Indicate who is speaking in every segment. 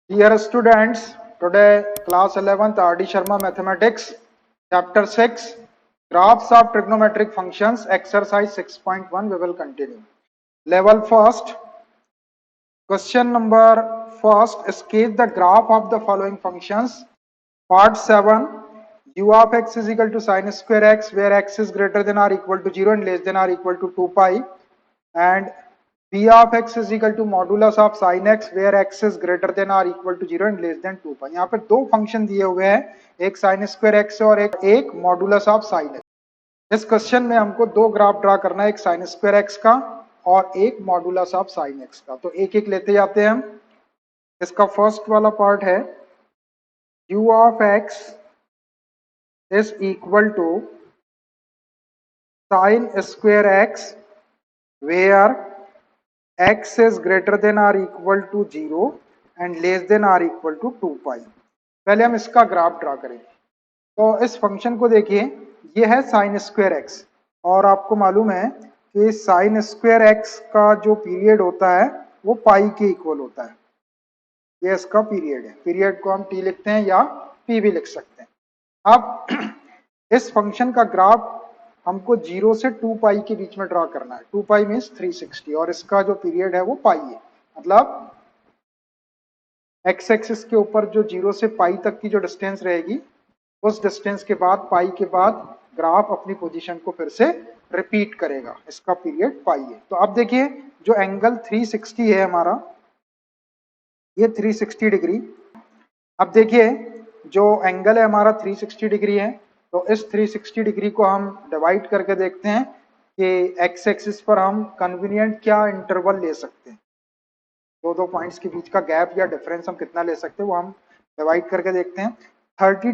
Speaker 1: Dear students, today class 11th RD Sharma Mathematics, chapter 6, graphs of trigonometric functions, exercise 6.1 we will continue. Level first, question number first, sketch the graph of the following functions. Part 7, u of x is equal to sin square x where x is greater than or equal to 0 and less than or equal to 2 pi, and p of x is equal to modulus of sin x where x is greater than or equal to 0 and less than 2 pi. यहाँ पे दो function दिए हुए हैं, एक sin square x और एक modulus of sin x. इस क्वेश्चन में हमको दो ग्राफ ड्रा करना है, एक sin स्क्वायर x का और एक मॉडुलस ऑफ sin x का. तो एक एक लेते जाते हैं हम. इसका फर्स्ट वाला पार्ट है u of x is equal to sin square x where x is greater than or equal to 0 and less than or equal to 2 pi. पहले हम इसका ग्राफ ड्रा करेंगे. तो इस फंक्शन को देखिए, ये है sin स्क्वायर x और आपको मालूम है कि sin स्क्वायर x का जो पीरियड होता है वो पाई के इक्वल होता है. ये इसका पीरियड है. पीरियड को हम t लिखते हैं या p भी लिख सकते हैं. अब इस फंक्शन का ग्राफ हमको 0 से 2 पाई के बीच में ड्रा करना है. 2 पाई मीन्स 360 और इसका जो पीरियड है वो पाई है. मतलब एक्स एक्सिस के ऊपर जो 0 से पाई तक की जो डिस्टेंस रहेगी, उस डिस्टेंस के बाद पाई के बाद ग्राफ अपनी पोजीशन को फिर से रिपीट करेगा. इसका पीरियड पाई है. तो अब देखिए, जो एंगल 360 है हमारा, ये 360 डिग्री. अब देखिए, जो एंगल है हमारा 360 डिग्री है, तो इस 360 डिग्री को हम डिवाइड करके देखते हैं कि एक्स एक्सिस पर हम कन्वीनियंट क्या इंटरवल ले सकते हैं. दो पॉइंट्स के बीच का गैप या डिफरेंस हम कितना ले सकते हैं वो हम डिवाइड करके देखते हैं. 30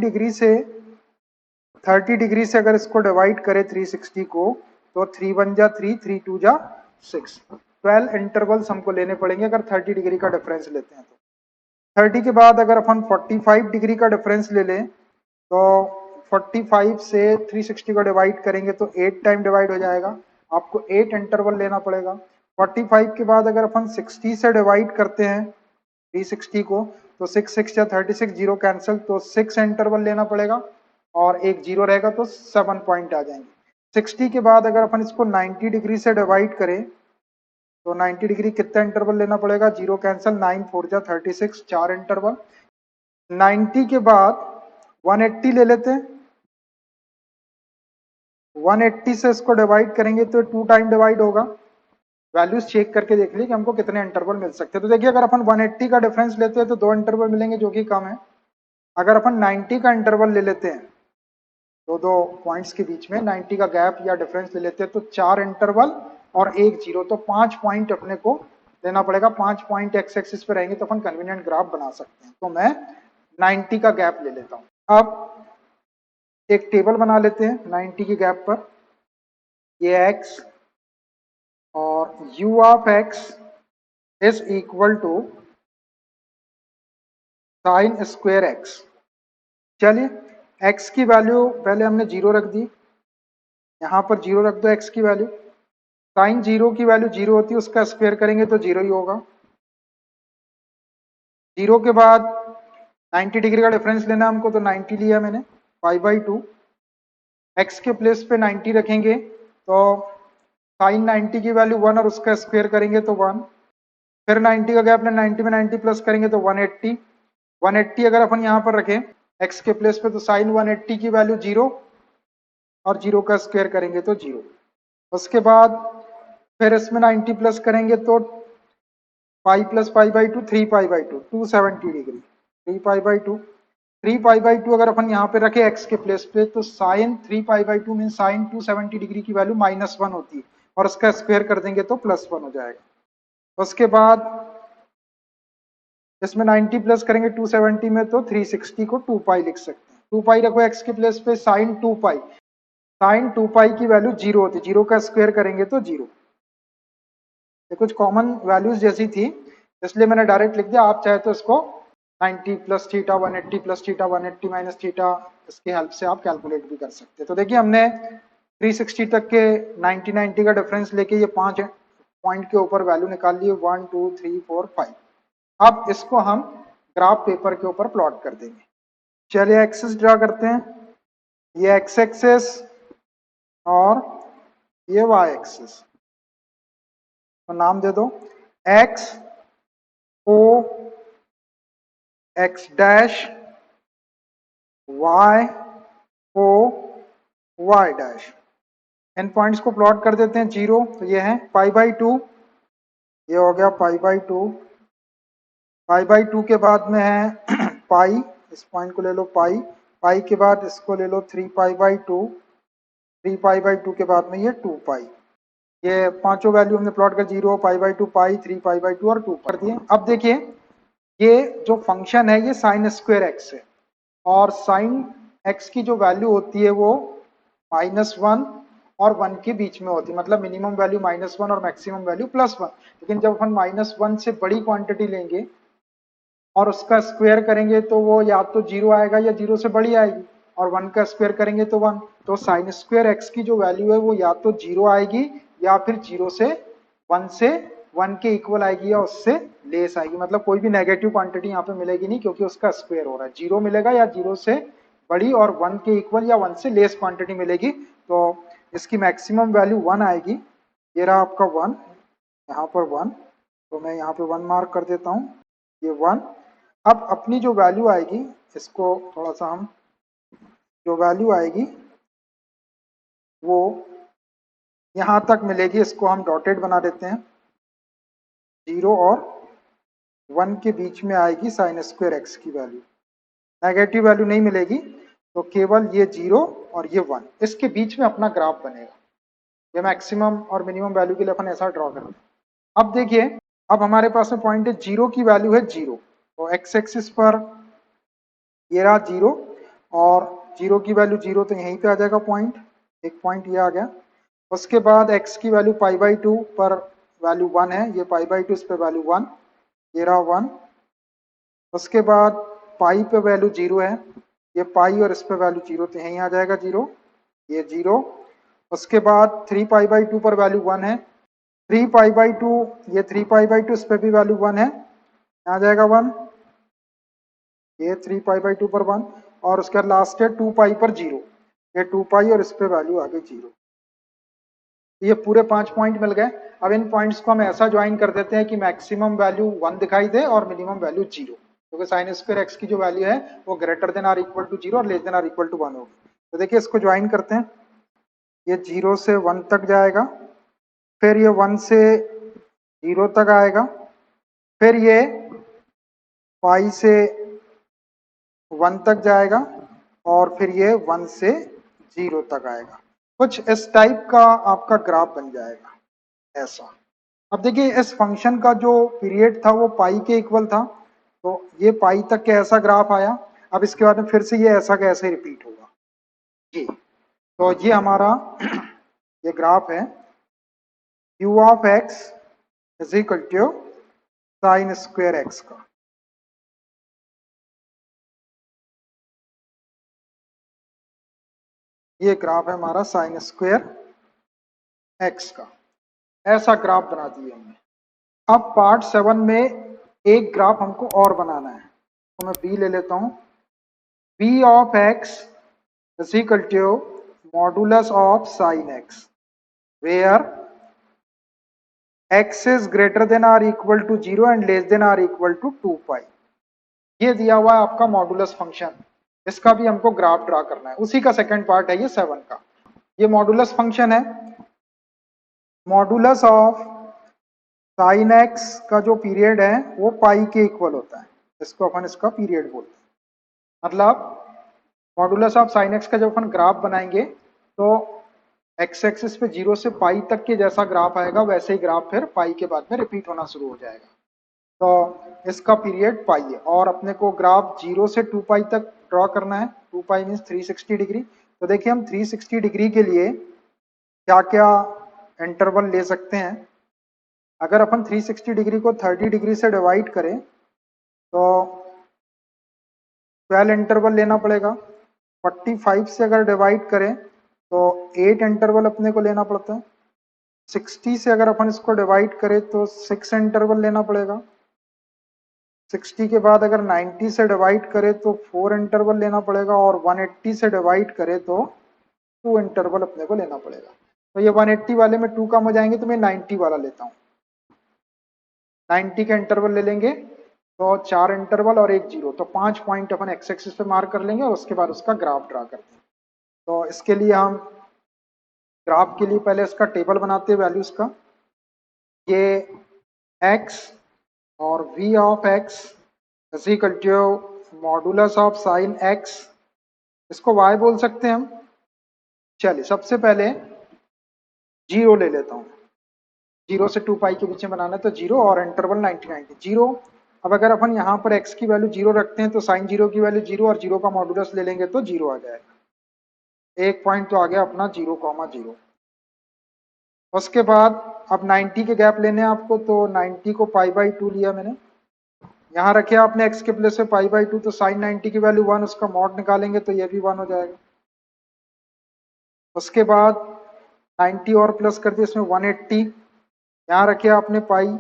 Speaker 1: डिग्री से अगर इसको डिवाइड करें 360 को, तो 3 1 जा 3, 3 2 जा 6, 12 इंटरवल्स हमको लेने पड़ेंगे अगर 30 डिग्री का डिफरेंस लेते हैं. तो 30 के बाद अगर अपन 45 डिग्री का डिफरेंस ले लें, तो 45 से 360 को डिवाइड करेंगे तो 8 टाइम डिवाइड हो जाएगा. आपको 8 इंटरवल लेना पड़ेगा. 45 के बाद अगर अपन 60 से डिवाइड करते हैं 360 को, तो 6 6 या 36, जीरो कैंसिल, तो 6 इंटरवल लेना पड़ेगा और एक जीरो रहेगा तो 7 पॉइंट आ जाएंगे. 60 के बाद अगर अपन इसको 90 डिग्री से डिवाइड करें, तो 90 डिग्री कितना इंटरवल लेना पड़ेगा, जीरो कैंसिल, 9 4 जा 36, 4 इंटरवल. 90 के बाद 180 ले लेते हैं. 180 से इसको डिवाइड करेंगे तो 2 टाइम डिवाइड होगा. वैल्यूज चेक करके देख लीजिए कि हमको कितने इंटरवल मिल सकते हैं. तो देखिए, अगर अपन 180 का डिफरेंस लेते हैं तो 2 इंटरवल मिलेंगे जो कि कम है. अगर अपन 90 का इंटरवल ले लेते हैं, तो दो पॉइंट्स के बीच में 90 का गैप या डिफरेंस ले लेते हैं, तो 4 इंटरवल और एक जीरो, तो 5 पॉइंट अपने को लेना पड़ेगा. 5 पॉइंट एक्स एक्सिस पे रहेंगे तो अपन कन्वीनियंट ग्राफ बना सकते हैं. तो मैं 90 का गैप ले लेता हूँ. अब एक टेबल बना लेते हैं 90 के गैप पर. ये x और u of x is equal to sine square x. चलिए, x की वैल्यू पहले हमने 0 रख दी, यहाँ पर 0 रख दो x की वैल्यू. साइन 0 की वैल्यू 0 होती है, उसका स्क्वायर करेंगे तो 0 ही होगा. 0 के बाद 90 डिग्री का डिफरेंस लेना हमको, तो 90 लिया मैंने, π/2. x के प्लेस पे 90 रखेंगे तो साइन 90 की वैल्यू 1 और उसका स्क्वायर करेंगे तो 1. फिर 90 का गैप लें, 90 में 90 प्लस करेंगे तो 180. 180 अगर अपन यहाँ पर रखें x के प्लेस पे, तो साइन 180 की वैल्यू 0 और 0 का स्क्वायर करेंगे तो 0. उसके बाद फिर इसमें 90 प्लस करेंगे तो पाई प्लस π/2, 3π/2, 270 डिग्री, 3π/2. 3π/2 अगर अपन यहाँ पे रखे x के प्लेस पे, तो साइन 3π/2 मीन साइन 270 डिग्री की वैल्यू -1 होती है और उसका स्क्वायर कर देंगे तो +1 हो जाएगा. उसके बाद इसमें 90 प्लस करेंगे 270 में, तो 360 को 2 पाई लिख सकते हैं. 2 पाई रखो x के प्लेस पे, साइन 2 पाई, साइन 2 पाई की वैल्यू 0 होती है, 0 का स्क्वायर करेंगे तो 0. ये कुछ कॉमन वैल्यूज जैसी थी इसलिए मैंने डायरेक्ट लिख दिया. आप चाहे तो इसको 90 plus theta, 180 plus theta, 180 minus theta, इसके हेल्प से आप कैलकुलेट भी कर सकते हैं. तो देखिए, हमने 360 तक के 90 का डिफरेंस लेके ये 5 पॉइंट के ऊपर वैल्यू निकाल लिए, 1 2 3 4 5. अब इसको हम ग्राफ पेपर के ऊपर प्लॉट कर देंगे। चलिए एक्सिस ड्रा करते हैं, ये एक्स एक्सिस और ये वाई एक्सिस, तो नाम दे दो x o x dash, y o y dash. इन पॉइंट्स को प्लॉट कर देते हैं 0, तो ये है π/2, ये हो गया π/2। π/2 के बाद में है पाई, इस पॉइंट को ले लो पाई, पाई के बाद इसको ले लो 3π/2, 3π/2 के बाद में ये 2π। ये पांचों वैल्यू हमने प्लॉट कर 0 π/2 पाई 3π/2 और 2 कर दिए। अब देखिए ये जो फंक्शन है ये साइन स्क्वायर एक्स है, और साइन एक्स की जो वैल्यू होती है वो -1 और 1 के बीच में होती है, मतलब मिनिमम वैल्यू -1 और मैक्सिमम वैल्यू +1। लेकिन जब हम -1 से बड़ी क्वांटिटी लेंगे और उसका स्क्वायर करेंगे तो वो या तो 0 आएगा या 0 से बड़ी आएगी, और 1 का स्क्वायर करेंगे तो 1। तो साइन स्क्वायर एक्स की जो वैल्यू है वो या तो 0 आएगी या फिर 0 से 1 के इक्वल आएगी या उससे लेस आएगी, मतलब कोई भी नेगेटिव क्वांटिटी यहाँ पे मिलेगी नहीं, क्योंकि उसका स्क्वायर हो रहा है। 0 मिलेगा या 0 से बड़ी और 1 के इक्वल या 1 से लेस क्वांटिटी मिलेगी, तो इसकी मैक्सिमम वैल्यू 1 आएगी। ये रहा आपका 1, यहाँ पर 1, तो मैं यहाँ पे 1 मार्क कर देता हूँ, ये 1। अब अपनी जो वैल्यू आएगी, इसको थोड़ा सा हम, जो वैल्यू आएगी वो यहाँ तक मिलेगी, इसको हम डॉटेड बना देते हैं, 0 और 1 के बीच में आएगी साइन स्क्वायर एक्स की वैल्यू, नेगेटिव वैल्यू नहीं मिलेगी, तो केवल ये 0 और ये 1, इसके बीच में अपना ग्राफ बनेगा। ये मैक्सिमम और मिनिमम वैल्यू के लिए अपन ऐसा ड्रॉ करते हैं। अब देखिए, अब हमारे पास में पॉइंट है 0 की वैल्यू है 0, तो एक्स एक्सिस पर ये रहा 0, और 0 की वैल्यू 0, तो यहीं पे आ जाएगा पॉइंट, एक पॉइंट ये आ गया। उसके बाद x की वैल्यू π/2 पर वैल्यू 1 है, ये π/2 इस पे वैल्यू 1, ये रहा 1। उसके बाद पाई पे वैल्यू 0 है, ये पाई और इस पे वैल्यू 0, तो यहीं आ जाएगा 0, ये 0। उसके बाद 3π/2 पर वैल्यू 1 है, 3π/2, ये 3π/2 इस पे भी वैल्यू 1 है, आ जाएगा 1, ये 3π/2 पर 1। और उसके बाद लास्ट है 2π पर 0, ये 2π और इस पे वैल्यू आ गई 0। ये पूरे 5 पॉइंट मिल गए। अब इन पॉइंट्स को हम ऐसा ज्वाइन कर देते हैं कि मैक्सिमम वैल्यू 1 दिखाई दे और मिनिमम वैल्यू 0, क्योंकि साइन स्क्वायर एक्स की जो वैल्यू है वो greater than or equal to 0 और less than or equal to 1 होगी। तो देखिए इसको ज्वाइन करते हैं, ये 0 से 1 तक जाएगा, फिर ये 1 से 0 तक आएगा, फिर ये पाई से 1 तक जाएगा, और फिर ये 1 से 0 तक आएगा। कुछ इस टाइप का आपका ग्राफ बन जाएगा ऐसा। अब देखिए इस फंक्शन का जो पीरियड था वो पाई के इक्वल था, तो ये पाई तक के ऐसा ग्राफ आया। अब इसके बाद में फिर से ये ऐसा का ऐसे रिपीट होगा जी। तो ये हमारा ये ग्राफ है u of x is equal to sine square x का। ये ग्राफ है हमारा साइन स्क्वायर एक्स का, ऐसा ग्राफ बना दिया हमने। अब पार्ट 7 में एक ग्राफ हमको और बनाना है, तो मैं बी ले लेता हूं, b of x is equal to modulus of sine x where x is greater than or equal to 0 and less than or equal to 2π। ये दिया हुआ है आपका मॉडुलस फंक्शन, इसका भी हमको ग्राफ ड्रा करना है, उसी का सेकंड पार्ट है ये 7 का। ये मॉडुलस फंक्शन है, मॉडुलस ऑफ साइन एक्स का जो पीरियड है वो पाई के इक्वल होता है, इसको अपन इसका पीरियड बोलते हैं। मतलब मॉडुलस ऑफ साइन एक्स का जब अपन ग्राफ बनाएंगे तो एक्स एक्सिस पे 0 से पाई तक के जैसा ग्राफ आएगा, वैसे ही ग्राफ फिर पाई के बाद में रिपीट होना शुरू हो जाएगा। तो इसका पीरियड पाई है, और अपने को ग्राफ 0 से 2π तक ड्रॉ करना है, 2π मीन्स 360 डिग्री। तो देखिए हम 360 डिग्री के लिए क्या क्या इंटरवल ले सकते हैं। अगर अपन 360 डिग्री को 30 डिग्री से डिवाइड करें तो 12 इंटरवल लेना पड़ेगा। 45 से अगर डिवाइड करें तो 8 इंटरवल अपने को लेना पड़ता है। 60 से अगर अपन इसको डिवाइड करें तो 6 इंटरवल लेना पड़ेगा। 60 के बाद अगर 90 से डिवाइड करे तो 4 इंटरवल लेना पड़ेगा और 180 से डिवाइड करे तो 2 इंटरवल अपने को लेना पड़ेगा। तो ये 180 वाले में 2 कम हो जाएंगे तो मैं 90 वाला लेता हूँ। 90 का इंटरवल ले लेंगे तो 4 इंटरवल और 1 जीरो, तो 5 पॉइंट अपन एक्स एक्सिस पे मार्क कर लेंगे और उसके बाद उसका ग्राफ ड्रा करते हैं। तो इसके लिए हम ग्राफ के लिए पहले इसका टेबल बनाते हैं वैल्यूज का। ये x और v of x is equal to modulus of sine x, इसको y बोल सकते हैं हम। चलिए सबसे पहले जीरो ले लेता हूँ, 0 से 2 पाई के बीच में बनाना है तो 0 और इंटरवल 90 90 0। अब अगर अपन यहाँ पर x की वैल्यू 0 रखते हैं तो साइन 0 की वैल्यू 0 और 0 का मॉडुलस ले लेंगे तो 0 आ जाएगा। एक पॉइंट तो आ गया अपना 0,0। उसके बाद अब 90 के गैप लेने हैं आपको, तो 90 को π/2 लिया मैंने, यहाँ रखे आपने x के प्लेस पे π/2, तो साइन 90 की वैल्यू 1, उसका मॉड निकालेंगे तो ये भी 1 हो जाएगा। उसके बाद 90 और प्लस कर दिया इसमें 180, यहाँ रखे आपने पाई,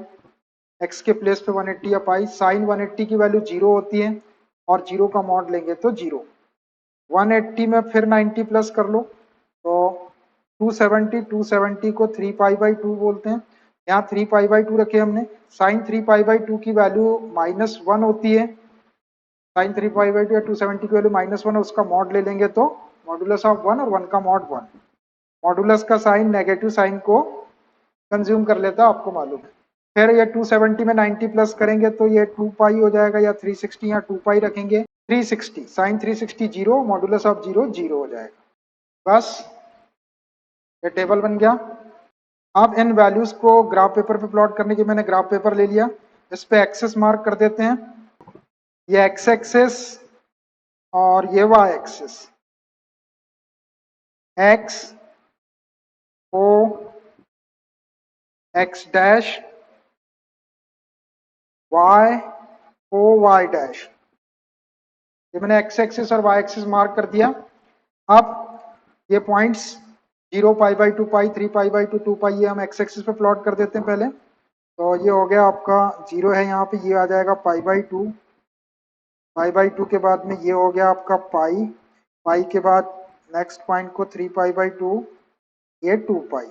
Speaker 1: x के प्लेस पे 180 या पाई, साइन 180 की वैल्यू 0 होती है और 0 का मॉड लेंगे तो 0। 180 में फिर 90 प्लस कर लो तो 270 को 3π/2 बोलते हैं। यहाँ 3π/2 रखे हमने, साइन 3π/2 की वैल्यू -1 होती है, साइन 3π/2 या 270 की वैल्यू -1 है, उसका मॉड ले लेंगे तो मॉडुलस ऑफ 1 और 1 का मॉड 1। मॉडुलस का साइन नेगेटिव साइन को कंज्यूम कर लेता है, आपको मालूम है। फिर ये 270 में 90 प्लस करेंगे तो ये 2π हो जाएगा, या 360 या 2π रखेंगे 360, साइन 360 0, मॉडुलस ऑफ 0 0 हो जाएगा। बस ये टेबल बन गया। अब इन वैल्यूज को ग्राफ पेपर पे प्लॉट करने के मैंने ग्राफ पेपर ले लिया, इस पे एक्सेस मार्क कर देते हैं, ये एक्स एक्सेस और ये y axes. X o x dash, y o y dash, ये मैंने एक्स एक्सिस और वाई एक्सिस मार्क कर दिया। अब ये पॉइंट्स 0π/2 पाई 3π/2 2π ये हम एक्स एक्सिस पे प्लॉट कर देते हैं पहले। तो ये हो गया आपका 0 है यहाँ पे, ये आ जाएगा π/2, π/2 के बाद में ये हो गया आपका पाई, पाई के बाद नेक्स्ट पॉइंट को 3π/2, ये 2π।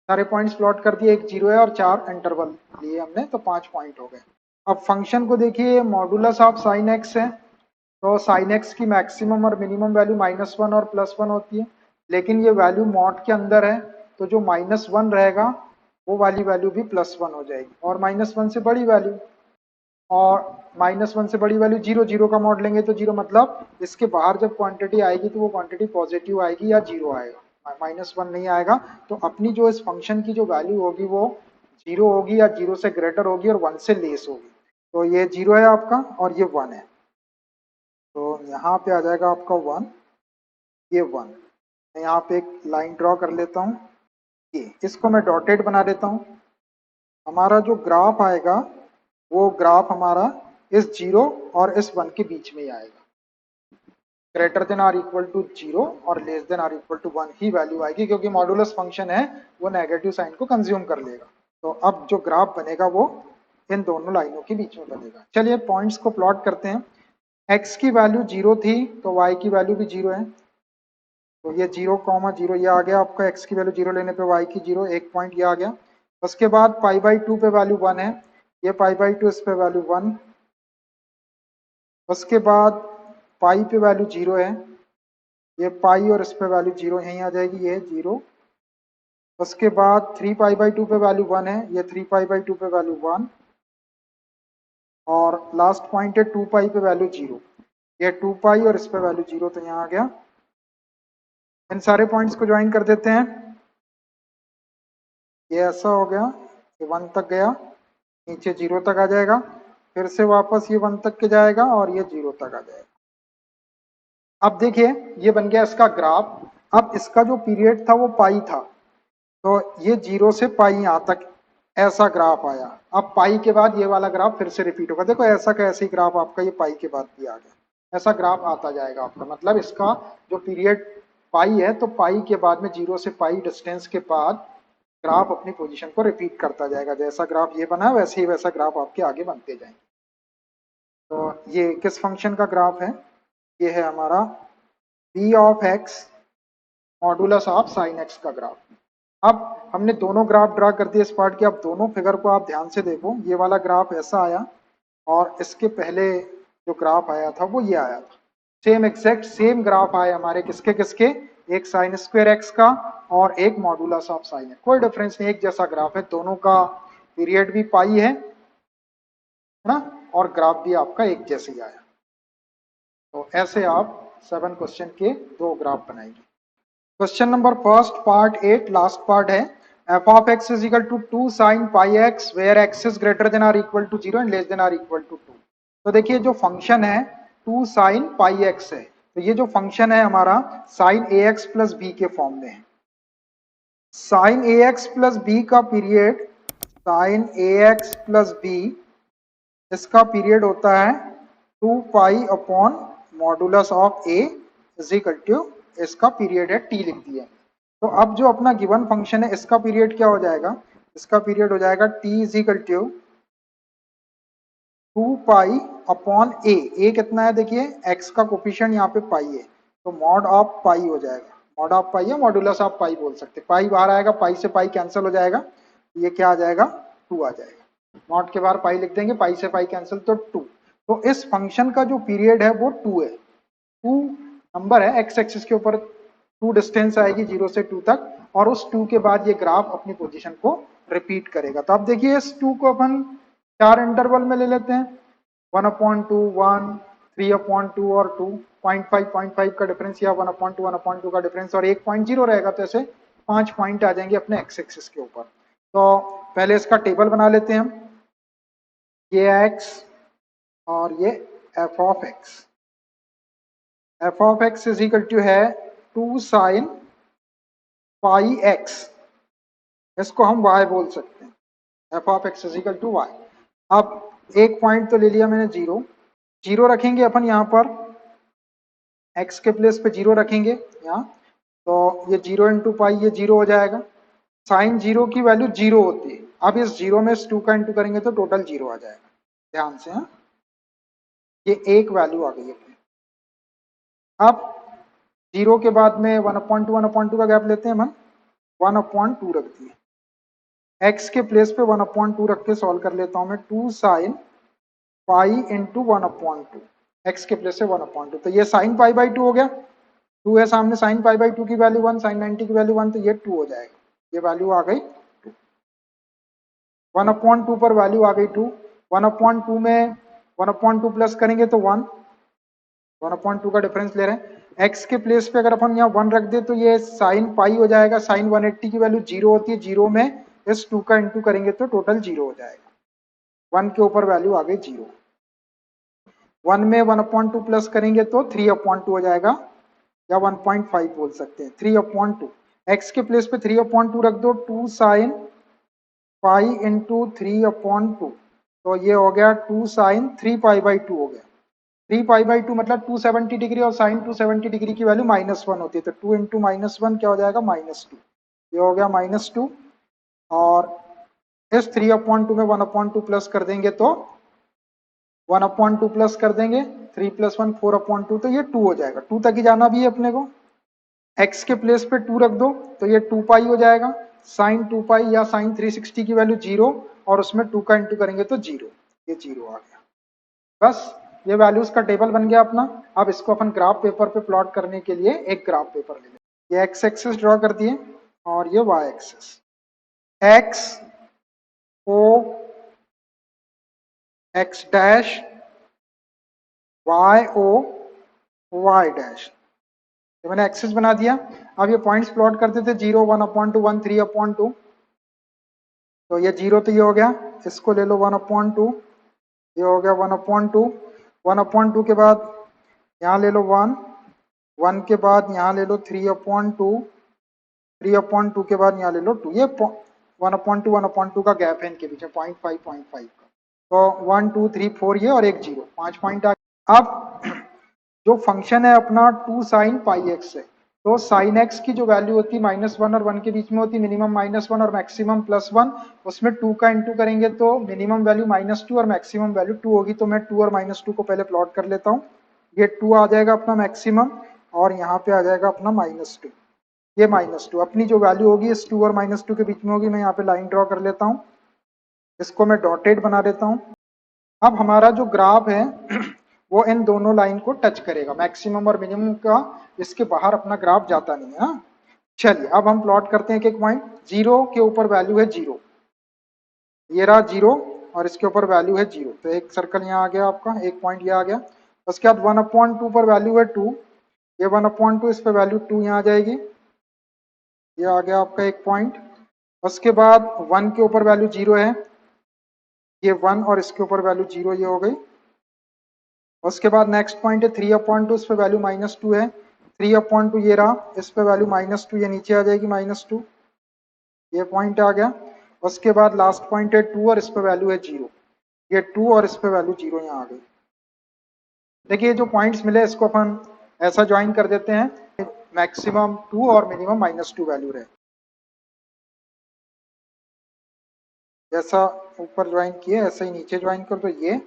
Speaker 1: सारे पॉइंट्स प्लॉट कर दिए, एक 0 है और 4 इंटरवल लिए हमने, तो 5 पॉइंट हो गए। अब फंक्शन को देखिए, मॉडुलस ऑफ साइन एक्स है, तो साइन एक्स की मैक्सिमम और मिनिमम वैल्यू -1 और +1 होती है, लेकिन ये वैल्यू मॉड के अंदर है तो जो -1 रहेगा वो वाली वैल्यू भी +1 हो जाएगी, और -1 से बड़ी वैल्यू, और -1 से बड़ी वैल्यू 0, 0 का मॉड लेंगे तो 0, मतलब इसके बाहर जब क्वांटिटी आएगी तो वो क्वांटिटी पॉजिटिव आएगी या 0 आएगा, -1 नहीं आएगा। तो अपनी जो इस फंक्शन की जो वैल्यू होगी वो 0 होगी या 0 से ग्रेटर होगी और 1 से लेस होगी। तो ये 0 है आपका और ये 1 है, तो यहाँ पे आ जाएगा आपका 1, ये 1। मैं यहाँ पे एक लाइन ड्रॉ कर लेता हूँ, ये इसको मैं डॉटेड बना देता हूँ। हमारा जो ग्राफ आएगा वो ग्राफ हमारा इस 0 और इस 1 के बीच में ही आएगा। Greater than or equal to 0 और less than or equal to 1 ही वैल्यू आएगी, क्योंकि मॉडुलस फंक्शन है वो नेगेटिव साइन को कंज्यूम कर लेगा। तो अब जो ग्राफ बनेगा वो इन दोनों लाइनों के बीच में बनेगा। चलिए पॉइंट्स को प्लॉट करते हैं। x की वैल्यू 0 थी तो y की वैल्यू भी 0 है, तो ये 0,0 ये आ गया आपका, x की वैल्यू 0 लेने पे y की 0, एक पॉइंट ये आ गया। उसके बाद π/2 पे वैल्यू 1 है, ये π/2 इस पे वैल्यू 1। उसके बाद पाई पे वैल्यू 0 है, ये पाई और इस पे वैल्यू 0 यहीं आ जाएगी, ये 0। उसके बाद 3π/2 पे वैल्यू 1 है, ये 3π/2 पे वैल्यू 1, और लास्ट पॉइंट है 2π पे वैल्यू 0, ये 2π और इस पे वैल्यू 0, तो यहाँ आ गया। इन सारे पॉइंट्स को ज्वाइन कर देते हैं, ये ऐसा हो गया, ये 1 तक गया, नीचे 0 तक आ जाएगा, फिर से वापस ये 1 तक के जाएगा और ये 0 तक आ जाएगा। अब देखिए ये बन गया इसका ग्राफ। अब इसका जो पीरियड था वो पाई था, तो ये 0 से पाई यहाँ तक ऐसा ग्राफ आया। अब पाई के बाद ये वाला ग्राफ फिर से रिपीट होगा, देखो ऐसा का ऐसे ही ग्राफ आपका ये पाई के बाद भी आ गया, ऐसा ग्राफ आता जाएगा आपका। मतलब इसका जो पीरियड पाई है, तो पाई के बाद में 0 से पाई डिस्टेंस के बाद ग्राफ अपनी पोजीशन को रिपीट करता जाएगा। जैसा ग्राफ ये बना वैसे ही वैसा ग्राफ आपके आगे बनते जाएंगे। ये किस फंक्शन का ग्राफ है? ये है हमारा b of x modulus of sine x का ग्राफ। अब हमने दोनों ग्राफ ड्रा कर दिए इस पार्ट के। अब दोनों फिगर को आप ध्यान से देखो, ये वाला ग्राफ ऐसा आया और इसके पहले जो ग्राफ आया था वो ये आया था। सेम एग्जैक्ट सेम ग्राफ आए हमारे किसके किसके, एक साइन स्क्वायर एक्स का और एक मॉडुलस ऑफ साइन एक्स। कोई डिफरेंस नहीं, एक जैसा ग्राफ है, दोनों का पीरियड भी पाई है ना, और ग्राफ भी आपका एक जैसे ही आया। तो ऐसे आप 7 क्वेश्चन के 2 ग्राफ बनाएंगे। Question number first part 8 last part है। f of x is equal to 2 sin pi x where x is greater than or equal to 0 and less than or equal to 2। तो देखिए जो function है 2 sin pi x है, तो ये जो function है हमारा sin ax plus b के फॉर्म में है। sin ax plus b का period, sin ax plus b इसका पीरियड होता है 2 pi upon modulus of a is equal to, इसका पीरियड है t लिख दिया। तो अब जो अपना गिवन फंक्शन है इसका पीरियड क्या हो जाएगा, इसका पीरियड हो जाएगा t is equal to 2 pi upon a कितना है देखिए, x का कोफिशिएंट यहाँ पे पाई है, तो मॉड ऑफ पाई हो जाएगा। मॉड ऑफ पाई या मॉडुलस ऑफ पाई बोल सकते, पाई बाहर आएगा, पाई से पाई कैंसिल हो जाएगा, ये क्या आ जाएगा 2 आ जाएगा। नॉट के बाहर पाई लिख देंगे, पाई से पाई कैंसिल तो 2। तो इस फंक्शन का जो पीरियड है वो 2 है। 2 नंबर है, एक्स एक्सिस के ऊपर 2 डिस्टेंस आएगी 0 से 2 तक, और उस 2 के बाद ये ग्राफ अपनी पोजीशन को रिपीट करेगा। तो अब देखिए इस 2 को अपन 4 इंटरवल में ले लेते हैं, 1/2, 1, 3/2 और 2, 0.5 का डिफरेंस, या 1/2 1/2 का डिफरेंस, और 1.0 रहेगा। तो ऐसे 5 पॉइंट आ जाएंगे अपने एक्स एक्सिस के ऊपर। तो पहले इसका टेबल बना लेते हैं हम, ये x और ये f of x। f of x is equal to है 2 साइन पाई x, इसको हम y बोल सकते हैं। f of x is equal to y। अब एक पॉइंट तो ले लिया मैंने 0, 0 रखेंगे अपन यहाँ पर, x के प्लेस पे 0 रखेंगे यहाँ, तो ये 0 इंटू पाई, ये 0 हो जाएगा। साइन 0 की वैल्यू 0 होती है। अब इस 0 में इस 2 का इंटू करेंगे तो टोटल 0 आ जाएगा। ध्यान से, हाँ, ये एक वैल्यू आ गई अपनी। अब 0 के बाद में 1/2 का गैप लेते हैं हम, 1/2 रख दिए, x के प्लेस पे 1/2 रख के सॉल्व कर लेता हूं मैं। 2 साइन पाई इंटू 1/2, x के प्लेस से 1/2, तो ये साइन पाई बाई 2 हो गया। 2 है सामने, साइन पाई बाई 2 की वैल्यू 1, साइन 90 की वैल्यू 1, तो ये 2 हो जाएगा। ये वैल्यू आ गई 2। 1/2 पर वैल्यू आ गई 2। 1/2 में 1/2 प्लस करेंगे तो 1, 1/2 का डिफरेंस ले रहे हैं। x के प्लेस पे अगर अपन यहाँ 1 रख दे तो ये साइन पाई हो जाएगा। साइन 180 की वैल्यू 0 होती है, 0 में इस 2 का इंटू करेंगे तो टोटल 0 हो जाएगा। 1 के ऊपर वैल्यू आ गई 0। 1 में 1/2 प्लस करेंगे तो 3/2 हो जाएगा, या 1.5 बोल सकते हैं। 3/2, x के प्लेस पे 3/2 रख दो, 2 साइन पाई इंटू 3/2, तो ये हो गया 2 साइन 3 पाई बाई 2 हो गया। 3 पाई बाई 2 मतलब 270 डिग्री, और साइन 270 डिग्री की वैल्यू -1 होती है, तो 2 इंटू -1 क्या हो जाएगा, -2। ये हो गया -2, और इस 3/2 में 1/2 प्लस कर देंगे तो 1/2 प्लस कर देंगे, 3 + 1 4/2, तो ये 2 हो जाएगा। 2 तक ही जाना भी है अपने को। x के प्लेस पे 2 रख दो तो ये 2 पाई हो जाएगा। साइन 2 पाई या साइन 360 की वैल्यू 0, और उसमें 2 का इंटू करेंगे तो 0, ये 0 आ गया। बस ये वैल्यूज का टेबल बन गया अपना। अब इसको अपन ग्राफ पेपर पे प्लॉट करने के लिए एक ग्राफ पेपर ले लें। ये एक्स एक्सिस ड्रॉ कर दिए और ये y axis. X o x dash, y o y dash, तो मैंने एक्सिस बना दिया। अब ये पॉइंट्स प्लॉट करते थे, 0, 1/2, 1, 3/2, तो ये 0 तो ये हो गया, इसको ले लो 1/2, ये हो गया 1/2। 1/2 के बाद यहाँ ले लो 1, 1 के बाद यहाँ ले लो 3/2, 3/2 के बाद यहाँ ले लो 2। ये 1/2 का गैप है इनके बीच में, 0.5 का। तो 1 2 3 4 ये और एक 0, 5 पॉइंट आ गया। अब जो फंक्शन है अपना 2 साइन पाई एक्स है, तो साइन एक्स की जो वैल्यू होती है -1 और 1 के बीच में होती है, मिनिमम -1 और मैक्सिमम +1, उसमें 2 का इंटू करेंगे तो मिनिमम वैल्यू -2 और मैक्सिमम वैल्यू 2 होगी। तो मैं 2 और -2 को पहले प्लॉट कर लेता हूँ। ये 2 आ जाएगा अपना मैक्सिमम और यहाँ पे आ जाएगा अपना -2। ये -2 अपनी जो वैल्यू होगी इस 2 और -2 के बीच में होगी। मैं यहाँ पे लाइन ड्रॉ कर लेता हूँ, इसको मैं डॉटेड बना देता हूँ। अब हमारा जो ग्राफ है वो इन दोनों लाइन को टच करेगा, मैक्सिमम और मिनिमम का इसके बाहर अपना ग्राफ जाता नहीं है। हाँ? चलिए अब हम प्लॉट करते हैं एक पॉइंट। 0 के ऊपर वैल्यू है 0, ये रहा 0 और इसके ऊपर वैल्यू है 0, तो एक सर्कल यहाँ आ गया आपका, एक पॉइंट ये आ गया। उसके बाद 1/2 पर वैल्यू है 2, ये 1/2 इस पर वैल्यू 2 यहाँ आ जाएगी, ये आ गया आपका एक पॉइंट। उसके बाद 1 के ऊपर वैल्यू 0 है, ये 1 और इसके ऊपर वैल्यू 0, ये हो गई। उसके बाद नेक्स्ट पॉइंट है 3/2, इस पे वैल्यू -2 है, 3/2 ये रहा, इस पे वैल्यू -2, ये नीचे आ जाएगी -2, ये पॉइंट आ गया। उसके बाद लास्ट पॉइंट है 2 और इस पे वैल्यू है 0, ये 2 और इस पे वैल्यू 0 यहाँ आ गई। देखिए जो पॉइंट्स मिले इसको अपन ऐसा ज्वाइन कर देते हैं, मैक्सिमम 2 और मिनिमम -2 वैल्यू रहे। जैसा ऊपर ज्वाइन किए ऐसा ही नीचे ज्वाइन कर दो, ये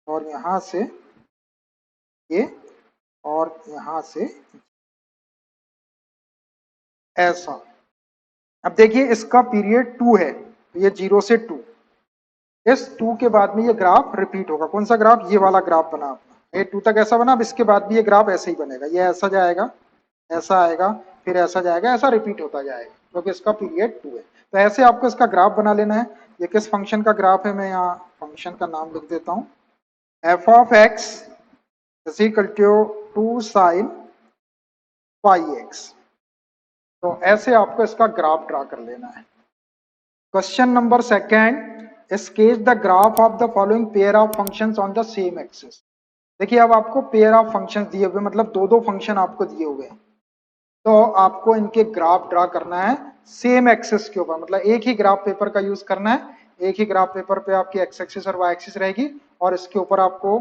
Speaker 1: और यहाँ से ये और यहाँ से ऐसा। अब देखिए इसका पीरियड 2 है, तो ये 0 से 2, इस 2 के बाद में ये ग्राफ रिपीट होगा। कौन सा ग्राफ? ये वाला ग्राफ बना अपना, ये 2 तक ऐसा बना। अब इसके बाद भी ये ग्राफ ऐसे ही बनेगा, ये ऐसा जाएगा, ऐसा आएगा, फिर ऐसा जाएगा, ऐसा रिपीट होता जाएगा क्योंकि इसका पीरियड 2 है। तो ऐसे आपको इसका ग्राफ बना लेना है। ये किस फंक्शन का ग्राफ है, मैं यहाँ फंक्शन का नाम लिख देता हूँ, f(x) is equal to 2 sin πx। तो ऐसे आपको इसका ग्राफ ड्रा कर लेना है। Question number second, sketch the graph of the following pair of functions on the same axis. देखिए अब आपको पेयर ऑफ फंक्शंस दिए हुए, मतलब दो दो फंक्शन आपको दिए हुए हैं, तो आपको इनके ग्राफ ड्रा करना है सेम एक्सिस के ऊपर, मतलब एक ही ग्राफ पेपर का यूज करना है। एक ही ग्राफ पेपर पे आपकी एक्स एक्सिस और वाई एक्सिस रहेगी और इसके ऊपर आपको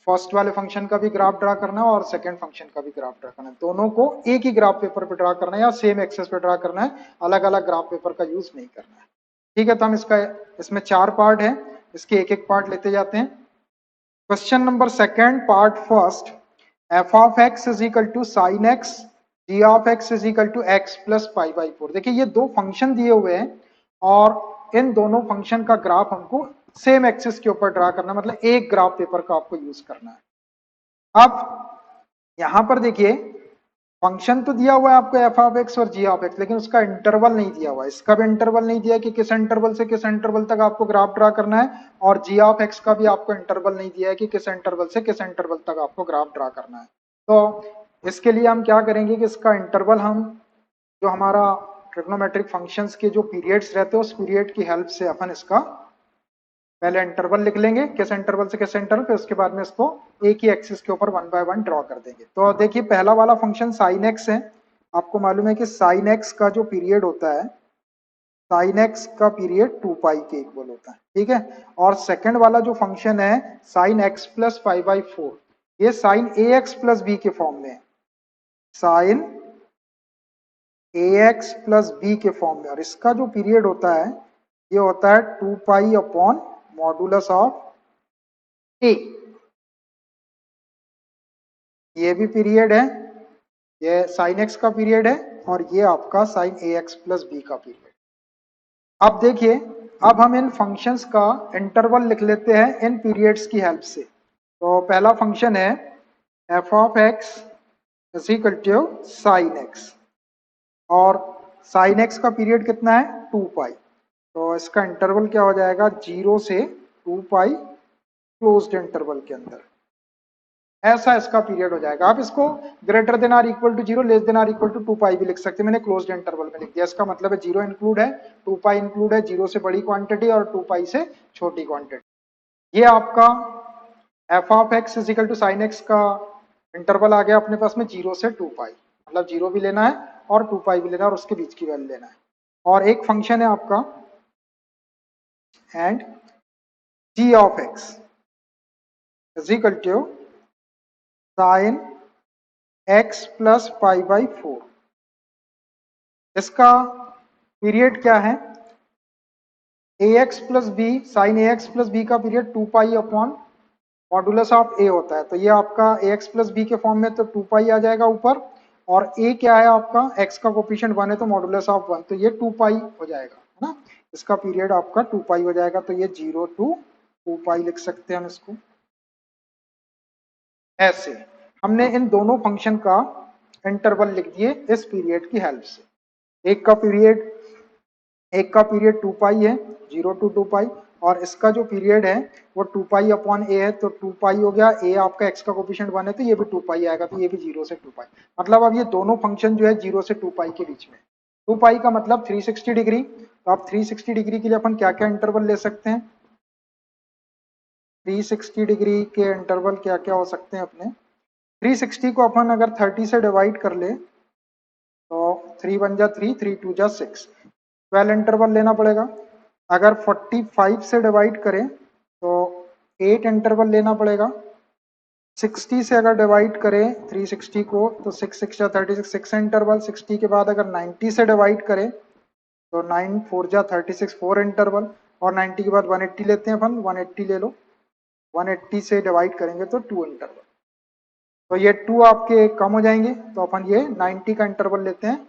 Speaker 1: फर्स्ट वाले फंक्शन का भी ग्राफ ड्रा करना है और सेकंड फंक्शन का भी ग्राफ ड्रा करना है। दोनों को एक ही ग्राफ पेपर पे ड्रा करना है या सेम एक्सिस पे ड्रा करना है, अलग अलग ग्राफ पेपर का यूज नहीं करना है। ठीक है, तो हम इसमें 4 पार्ट है, इसके एक एक पार्ट लेते जाते हैं। Question number second part first, f of x is equal to sine x, g of x is equal to x plus π/4। देखिए ये दो फंक्शन दिए हुए हैं और इन दोनों फंक्शन का ग्राफ हमको सेम एक्सिस के ऊपर ड्रा करना है, मतलब एक ग्राफ पेपर का आपको यूज करना है। अब यहां पर देखिए फंक्शन तो दिया हुआ है आपको एफ ऑफ एक्स और जी ऑफ एक्स, लेकिन उसका इंटरवल नहीं दिया हुआ है। इसका भी इंटरवल नहीं दिया कि किस इंटरवल से किस इंटरवल तक आपको ग्राफ ड्रा करना है, और जी ऑफ एक्स का भी आपको इंटरवल नहीं दिया है कि किस इंटरवल से किस इंटरवल तक आपको ग्राफ ड्रा करना है। तो इसके लिए हम क्या करेंगे कि इसका इंटरवल हम जो हमारा ट्रिग्नोमेट्रिक फंक्शंस के जो पीरियड्स रहते हैं उस पीरियड की हेल्प से अपन इसका पहले इंटरवल लिख लेंगे, किस इंटरवल से किस इंटरवल पे, उसके बाद में इसको एक ही एक्सिस के ऊपर 1 बाय 1 ड्रॉ कर देंगे। तो देखिए पहला वाला फंक्शन साइन एक्स है, आपको मालूम है कि साइन एक्स का जो पीरियड होता है, साइन एक्स का पीरियड 2 पाई के इक्वल होता है। ठीक है, और सेकंड वाला जो फंक्शन है साइन एक्स प्लस π/4, ये साइन ए एक्स प्लस बी के फॉर्म में है, साइन ए एक्स प्लस बी के फॉर्म में, और इसका जो पीरियड होता है ये होता है 2 पाई अपॉन मॉडुलस ऑफ ए। ये भी पीरियड है, ये साइन एक्स का पीरियड है और ये आपका साइन ए एक्स प्लस बी का पीरियड। अब देखिए अब हम इन फंक्शंस का इंटरवल लिख लेते हैं इन पीरियड्स की हेल्प से। तो पहला फंक्शन है f of x is equal to sine x, और साइन एक्स का पीरियड कितना है 2 पाई, तो इसका इंटरवल क्या हो जाएगा 0 से 2 पाई क्लोज्ड इंटरवल के अंदर, ऐसा इसका पीरियड हो जाएगा। आप इसको greater than or equal to 0 less than or equal to 2 pi भी लिख सकते हैं, मैंने क्लोज्ड इंटरवल में लिख दिया। इसका मतलब है 0 इंक्लूड है, 2 पाई इंक्लूड है, 0 से बड़ी क्वांटिटी और 2 पाई से छोटी क्वांटिटी। ये आपका f of x is equal to sine x का इंटरवल आ गया अपने पास में 0 से 2 पाई, मतलब 0 भी लेना है और 2 पाई भी लेना है और उसके बीच की वैल्यू लेना है। और एक फंक्शन है आपका and g of x is equal to sine x plus pi by 4। इसका पीरियड क्या है, ax plus b, sine ax plus b का पीरियड 2 pi upon modulus of a होता है। तो ये आपका ax प्लस बी के फॉर्म में तो 2 पाई आ जाएगा ऊपर, और a क्या है आपका, x का कोफिशिएंट 1 है तो मॉडुलस ऑफ 1, तो ये 2 पाई हो जाएगा, है ना। इसका पीरियड आपका 2 पाई हो जाएगा, तो ये 0 to 2 पाई लिख सकते हैं हम इसको। ऐसे हमने इन दोनों फंक्शन का इंटरवल लिख दिए इस पीरियड की हेल्प से। एक का पीरियड 2 पाई है, 0 to 2 पाई, और इसका जो पीरियड है वो 2 पाई अपॉन ए है, तो 2 पाई हो गया, ए आपका एक्स का कोफिशिएंट 1 है तो ये भी 2 पाई आएगा, तो ये भी 0 से 2 पाई। मतलब अब ये दोनों फंक्शन जो है 0 से 2 पाई के बीच में। 2 पाई का मतलब 360 डिग्री, तो आप 360 डिग्री के लिए अपन क्या क्या इंटरवल ले सकते हैं, 360 डिग्री के इंटरवल क्या क्या हो सकते हैं अपने। 360 को अपन अगर 30 से डिवाइड कर ले तो 3 1 जा 3, 3 2 जा 6, 12 इंटरवल लेना पड़ेगा। अगर 45 से डिवाइड करें तो 8 इंटरवल लेना पड़ेगा। 60 से अगर डिवाइड करें 360 को तो 6 6 जा 36, 6 इंटरवल। 60 के बाद अगर 90 से डिवाइड करें तो 9 4 जा 36, 4 इंटरवल। और 90 के बाद 180 लेते हैं अपन, 180 ले लो, 180 से डिवाइड करेंगे तो 2 इंटरवल। तो ये 2 आपके कम हो जाएंगे, तो अपन ये 90 का इंटरवल लेते हैं,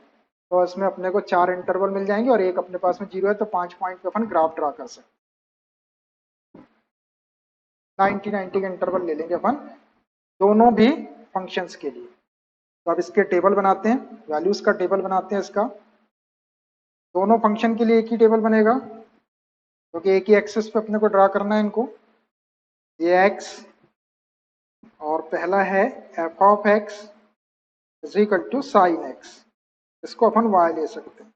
Speaker 1: तो इसमें अपने को 4 इंटरवल मिल जाएंगे और एक अपने पास में 0 है, तो 5 पॉइंट पे अपन ग्राफ ड्रा कर सकते हैं। 90 90 का इंटरवल ले लेंगे अपन दोनों भी फंक्शंस के लिए। तो अब इसके टेबल बनाते हैं, वैल्यूज का टेबल बनाते हैं इसका। दोनों फंक्शन के लिए एक ही टेबल बनेगा क्योंकि एक ही एक्सिस पे अपने को ड्रा करना है इनको। ये x और पहला है f of x is equal to sine x, इसको अपन y ले सकते हैं।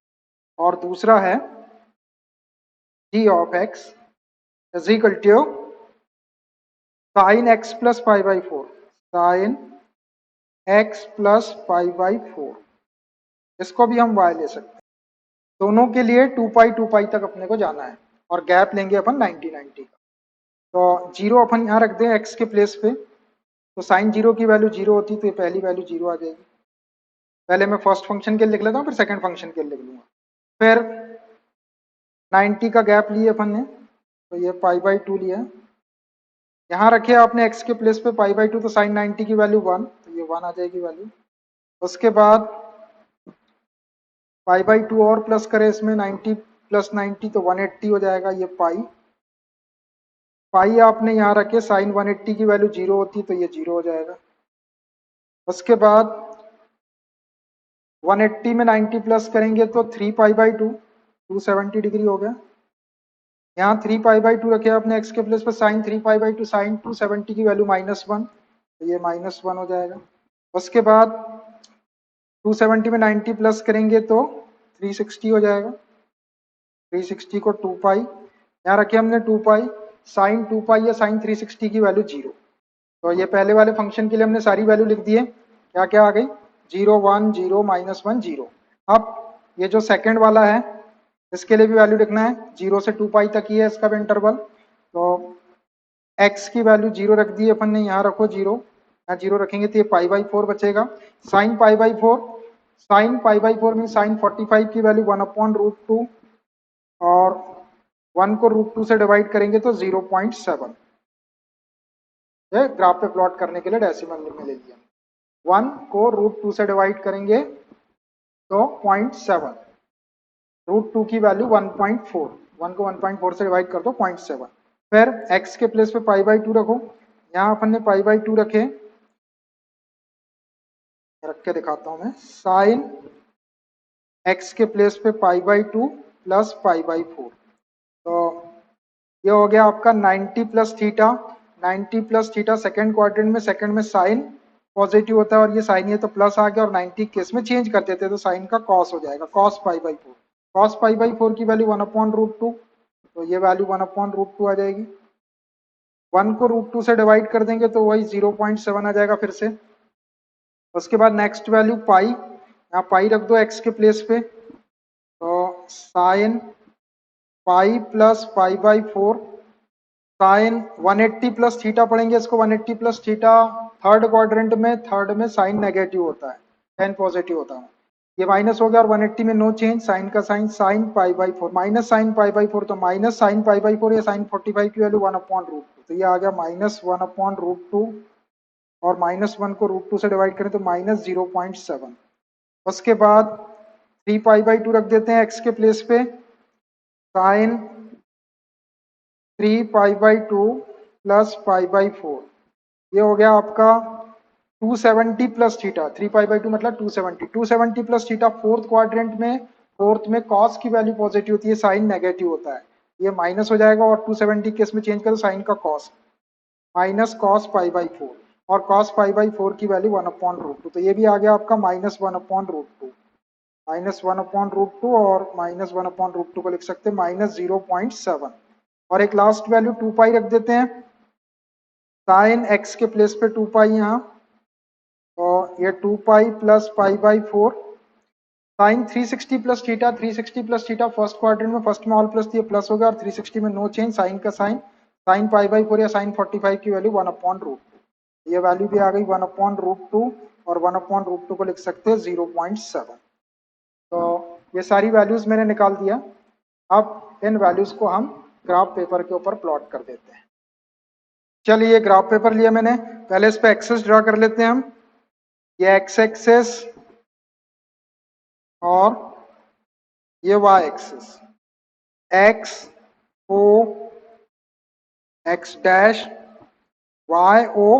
Speaker 1: और दूसरा है g of x is equal to sine x plus pi by 4, sine x plus pi by 4, इसको भी हम y ले सकते हैं। दोनों के लिए 2 पाई तक अपने को जाना है, और गैप लेंगे अपन 90 90 का। तो 0 अपन यहाँ रख दें x के प्लेस पे, तो साइन 0 की वैल्यू 0 होती तो ये पहली वैल्यू 0 आ जाएगी। पहले मैं फर्स्ट फंक्शन के लिए लिख लेता हूँ, फिर सेकंड फंक्शन के लिए लिख लूंगा। फिर 90 का गैप लिए अपन ने, तो ये पाई बाई 2 लिया। यहाँ रखे आपने x के प्लेस पे पाई बाई 2, तो साइन 90 की वैल्यू 1, तो ये 1 आ जाएगी वैल्यू। उसके बाद पाई बाई 2 और प्लस करें इसमें, 90 प्लस 90 तो 180 हो जाएगा, ये पाई। पाई आपने यहाँ रखे, साइन 180 की वैल्यू 0 होती तो ये 0 हो जाएगा। उसके बाद 180 में 90 प्लस करेंगे तो 3 पाई बाई 2, 270 डिग्री हो गया। यहाँ 3 पाई बाई 2 रखे आपने x के प्लेस पर, साइन 3 पाई बाई 2, साइन 270 की वैल्यू -1, तो ये -1 हो जाएगा। उसके बाद 270 में 90 प्लस करेंगे तो 360 हो जाएगा। 360 को 2 पाई, यहाँ रखे हमने 2 पाई, साइन 2 पाई या साइन 360 की वैल्यू 0। तो ये पहले वाले फंक्शन के लिए हमने सारी वैल्यू लिख दी है। क्या क्या आ गई, 0 1 0 -1 0। अब ये जो सेकंड वाला है इसके लिए भी वैल्यू लिखना है, 0 से 2 पाई तक ही है इसका भी इंटरवल। तो x की वैल्यू 0 रख दी अपन ने, यहाँ रखो 0, यहाँ 0 रखेंगे तो ये पाई बाई 4 बचेगा। Sign pi by 4, sign pi by 4 में साइन 45 की वैल्यू 1/√2, और 1 को √2 से डिवाइड करेंगे तो 0.7। ये ग्राफ पे प्लॉट करने के लिए डेसिमल में ले लिया। 1 को √2 से डिवाइड करेंगे तो 0.7, √2 की वैल्यू 1.4, 1 को 1.4 से डिवाइड कर दो 0.7। फिर x के प्लेस पे पाई बाई 2 रखो, यहाँ अपन ने पाई बाई 2 रखे, रख के दिखाता हूं मैं। साइन x के प्लेस पे pi by 2 plus pi by 4, तो ये हो गया आपका 90 plus theta. 90 plus theta second quadrant में, सेकेंड में साइन पॉजिटिव होता है और ये साइन ये तो प्लस आ गया, और 90 केस में चेंज कर देते तो साइन का कॉस हो जाएगा, cos pi by 4। Cos pi by 4 की वैल्यू 1/√2, तो ये वैल्यू 1/√2 आ जाएगी। 1 को √2 से डिवाइड कर देंगे तो वही 0.7 आ जाएगा फिर से। उसके बाद नेक्स्ट वैल्यू पाई, यहाँ पाई रख दो x के प्लेस पे, तो sine pi plus pi by 4, sine 180 plus theta पढ़ेंगे इसको, 180 प्लस थीटा थर्ड क्वाड्रेंट में थर्ड में साइन नेगेटिव होता है, 10 पॉजिटिव होता है। ये माइनस हो गया और 180 में नो चेंज, साइन का sine sine pi by 4 minus sine pi by 4, तो माइनस साइन पाई बाई 4 या साइन 45 की वैल्यू 1/√2, तो ये आ गया माइनस 1/√2 और -1 को √2 से डिवाइड करें तो -0.7। उसके बाद 3π/2 रख देते हैं x के प्लेस पे, साइन 3π/2 प्लस π/4, ये हो गया आपका 270 प्लस थीटा। 3π/2 मतलब 270 प्लस थीटा। फोर्थ क्वाड्रेंट में फोर्थ में कॉस की वैल्यू पॉजिटिव होती है, साइन नेगेटिव होता है, ये माइनस हो जाएगा और 270 केस में चेंज करो साइन का कॉस, माइनस कॉस π/4 और कॉस π/4 की वैल्यू 1/√2, तो ये भी आ गया आपका -1/√2, -1/√2 और -1/√2 को लिख सकते हैं -0.7। और एक लास्ट वैल्यू 2π रख देते हैं, साइन x के प्लेस पे 2π यहाँ, और ये 2π plus π/4, sine 360 plus theta, 360 plus theta first quadrant में फर्स्ट में ऑल प्लस दिए प्लस हो गया और 360 में नो चेंज, साइन का साइन साइन π/4 या साइन 45 की वैल्यू 1/√2, ये वैल्यू भी आ गई 1/√2 और 1/√2 को लिख सकते हैं 0.7। तो ये सारी वैल्यूज मैंने निकाल दिया। अब इन वैल्यूज को हम ग्राफ पेपर के ऊपर प्लॉट कर देते हैं। चलिए ग्राफ पेपर लिया मैंने, पहले इस पे एक्सेस ड्रा कर लेते हैं हम, ये एक्स एक्सेस और ये y axes, x o x dash, y o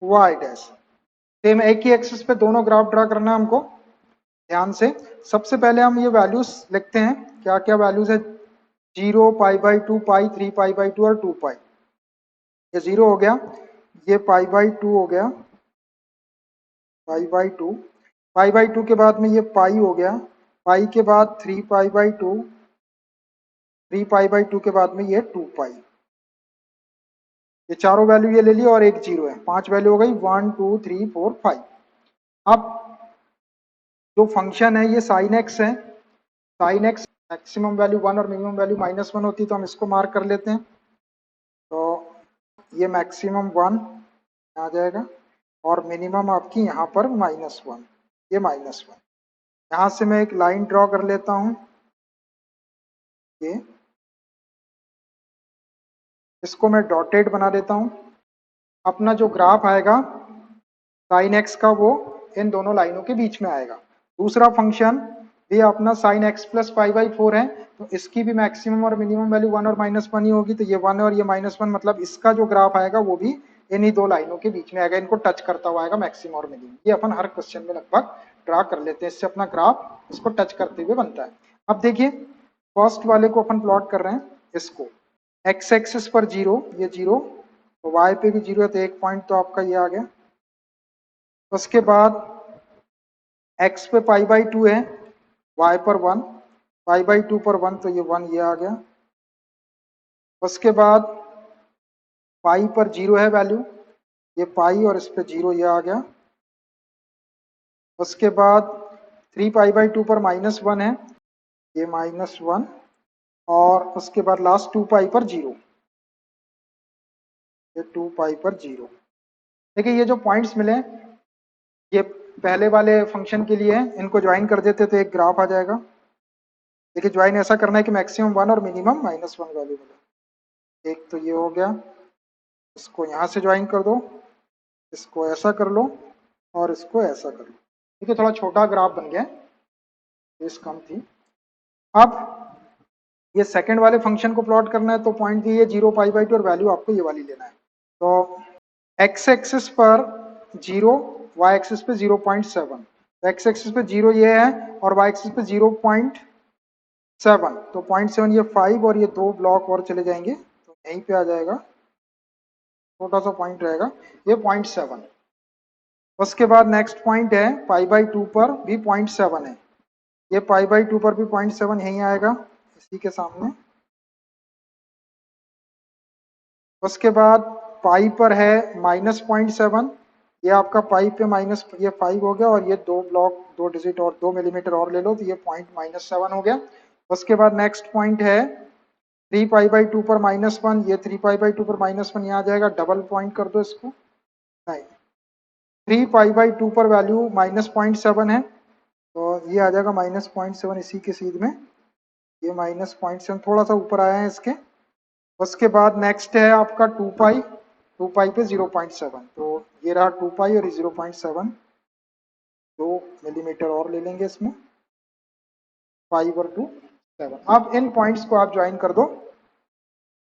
Speaker 1: y dash, same एक ही एक्सेस पे दोनों ग्राफ ड्रा करना है हमको ध्यान से। सबसे पहले हम ये वैल्यूज लिखते हैं, क्या क्या वैल्यूज है, 0, π/2, पाई, 3π/2 और 2π, ये 0 हो गया, ये π/2 हो गया, π/2, π/2 के बाद में ये पाई हो गया, पाई के बाद 3π/2, 3π/2 के बाद में ये 2π, ये चारों वैल्यू ये ले ली और एक 0 है, 5 वैल्यू हो गई, 1 2 3 4 5। अब जो फंक्शन है ये साइन एक्स है, साइन एक्स मैक्सिमम वैल्यू 1 और मिनिमम वैल्यू -1 होती है, तो हम इसको मार्क कर लेते हैं। तो ये मैक्सिमम 1 आ जाएगा और मिनिमम आपकी यहाँ पर -1, ये -1। यहाँ से मैं एक लाइन ड्रॉ कर लेता हूँ, ये इसको मैं डॉटेड बना देता हूँ। अपना जो ग्राफ आएगा साइन एक्स का वो इन दोनों लाइनों के बीच में आएगा। दूसरा फंक्शन ये अपना साइन एक्स प्लस π/4 है, तो इसकी भी मैक्सिमम और मिनिमम वैल्यू 1 और -1 ही होगी, तो ये 1 और ये -1, मतलब इसका जो ग्राफ आएगा वो भी इन्हीं दो लाइनों के बीच में आएगा, इनको टच करता हुआ आएगा मैक्सिमम और मिनिमम। ये अपन हर क्वेश्चन में लगभग ड्रा कर लेते हैं, इससे अपना ग्राफ इसको टच करते हुए बनता है। अब देखिए फर्स्ट वाले को अपन प्लॉट कर रहे हैं, इसको एक्स एक्सिस पर 0, ये 0, तो वाई पे भी 0 है, तो एक पॉइंट तो आपका ये आ गया। उसके बाद x पे π/2 है, y पर 1, π/2 पर 1, तो ये 1 ये आ गया। उसके बाद पाई पर 0 है वैल्यू, ये पाई और इस पे 0 ये आ गया। उसके बाद 3π/2 पर -1 है, ये -1, और उसके बाद लास्ट 2π पर 0, ये 2π पर 0। देखिए ये जो पॉइंट्स मिले ये पहले वाले फंक्शन के लिए है, इनको ज्वाइन कर देते तो एक ग्राफ आ जाएगा। देखिए ज्वाइन ऐसा करना है कि मैक्सिमम 1 और मिनिमम -1 वैल्यू मिले। एक तो ये हो गया, इसको यहाँ से ज्वाइन कर दो, इसको ऐसा कर लो और इसको ऐसा कर लो। ठीक है, थोड़ा छोटा ग्राफ बन गया, बेस कम थी। अब ये सेकंड वाले फंक्शन को प्लॉट करना है, तो पॉइंट दिए 0 π/2 और वैल्यू आपको ये वाली लेना है। तो एक्स एक्सिस पर 0, वाई एक्सिस पे 0.7, तो एक्स एक्सिस पे 0 ये है और वाई एक्सिस पे 0.7, तो 0.7 ये 5 और ये 2 ब्लॉक और चले जाएंगे, तो यहीं पे आ जाएगा, छोटा सा पॉइंट रहेगा, ये 0.7। उसके बाद नेक्स्ट पॉइंट है π/2 पर भी 0.7 है, ये π/2 पर भी 0.7 यहीं आएगा इसी के सामने। उसके बाद पाई पर है -0.7, ये आपका पाई पे माइनस ये 5 हो गया और ये 2 ब्लॉक 2 डिजिट और 2 मिलीमीटर और ले लो, तो ये पॉइंट -7 हो गया। उसके बाद नेक्स्ट पॉइंट है 3π/2 पर -1, ये 3π/2 पर -1 यहाँ आ जाएगा, डबल पॉइंट कर दो इसको, नहीं 3π/2 पर वैल्यू -0.7 है, तो ये आ जाएगा -0.7 इसी के सीध में, ये -0.7 थोड़ा सा ऊपर आया है इसके। उसके बाद नेक्स्ट है आपका 2π, 2π पे 0.7, तो ये रहा 2π और 0.7, 2 मिलीमीटर और ले लेंगे इसमें, 5/2 7। अब इन पॉइंट्स को आप ज्वाइन कर दो।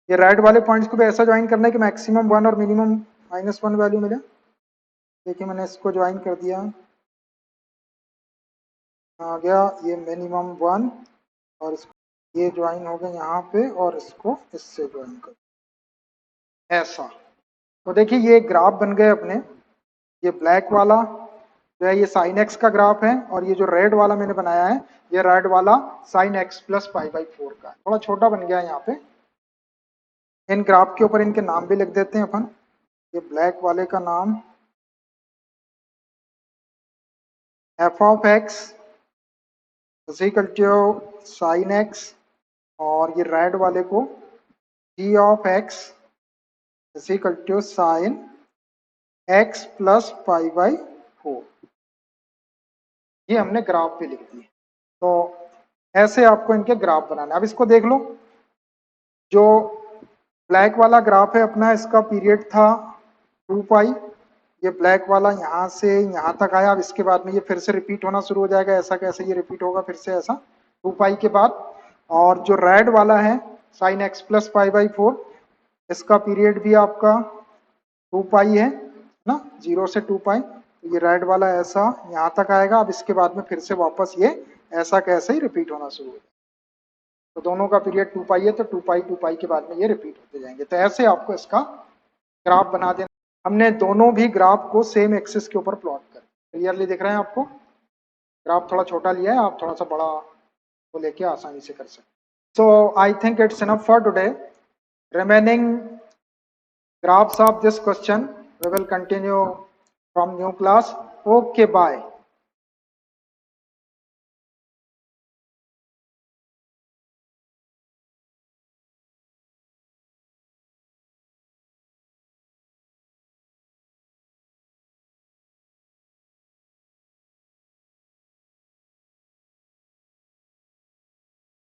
Speaker 1: ये रेड वाले पॉइंट्स को भी ऐसा ज्वाइन करना है कि मैक्सिमम 1 और मिनिमम -1 वैल्यू मिले। देखिए मैंने इसको ज्वाइन कर दिया, आ गया ये मिनिमम 1, और ये ज्वाइन हो गया यहाँ पे, और इसको इससे ज्वाइन कर ऐसा। तो देखिए ये ग्राफ बन गए अपने। ये ब्लैक वाला जो है ये साइन एक्स का ग्राफ है, और ये जो रेड वाला मैंने बनाया है ये रेड वाला साइन एक्स प्लस π/4 का। थोड़ा छोटा बन गया है यहाँ पे। इन ग्राफ के ऊपर इनके नाम भी लिख देते हैं अपन। ये ब्लैक वाले का नाम f(x) sin x, और ये रेड वाले को g(x) sin x प्लस π/4। ये हमने ग्राफ पे लिख दिए। तो ऐसे आपको इनके ग्राफ बनाना है। अब इसको देख लो, जो ब्लैक वाला ग्राफ है अपना, इसका पीरियड था 2π। ये ब्लैक वाला यहाँ से यहाँ तक आया। अब इसके बाद में ये फिर से रिपीट होना शुरू हो जाएगा। ऐसा कैसे ये रिपीट होगा फिर से ऐसा 2π के बाद। और जो रेड वाला है sin x प्लस π/4, इसका पीरियड भी आपका 2π है ना, 0 से 2π। तो ये रेड वाला ऐसा यहाँ तक आएगा। अब इसके बाद में फिर से वापस ये ऐसा कैसे ही रिपीट होना शुरू हो जाएगा। तो दोनों का पीरियड 2π है, तो 2π के बाद में ये रिपीट होते जाएंगे। तो ऐसे आपको इसका ग्राफ बना देना। हमने दोनों भी ग्राफ को सेम एक्सिस के ऊपर प्लॉट कर। क्लियरली दिख रहा है आपको? ग्राफ थोड़ा छोटा लिया है, आप थोड़ा सा बड़ा को लेके आसानी से कर सकते। So I think it's enough for today. Remaining graphs of this question we will continue from new class. Okay, bye.